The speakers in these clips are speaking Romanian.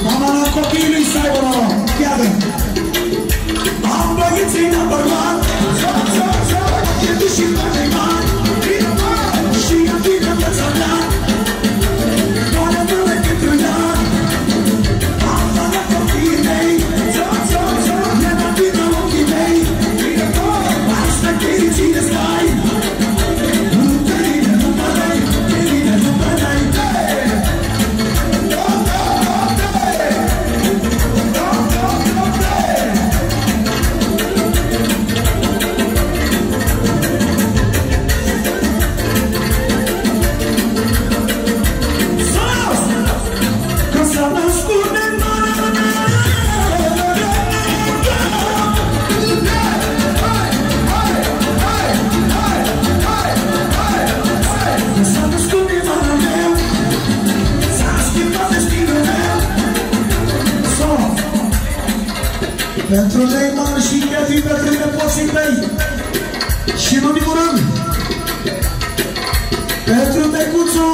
Mama la copiii lui să aibă noroc. Iată. Am băieții number one. E tu și banii mari. Și eu vine viața mea. Doar mână pentru ea. Mama la copiii mei. Ne mătină ochii mei. Asta ține stai. Nu te vine, nu mă dai. Te vine, nu mă dai. Pentru Neymar și Kevin, pentru nepoții mei și în ultimul rând pentru Tecuțu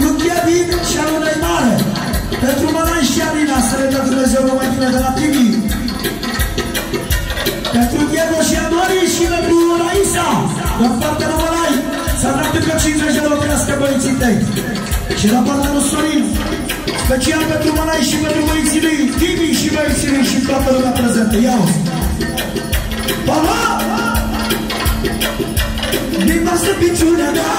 lui Kevin și al lui Neymar, pentru Mănai și Alina, să le dă Dumnezeu numai bine de la TV, pentru Diego și Andori și pentru Raisa, la partea lui Mănai, să arate că 50 de lor crească băieții tăi și la partea lui Sorin, special pentru Mănai și pentru băieții lui, Tibi și băieții lui și toată lumea prezentă. Ia-o-ți! Papa! Din noastră piciunea mea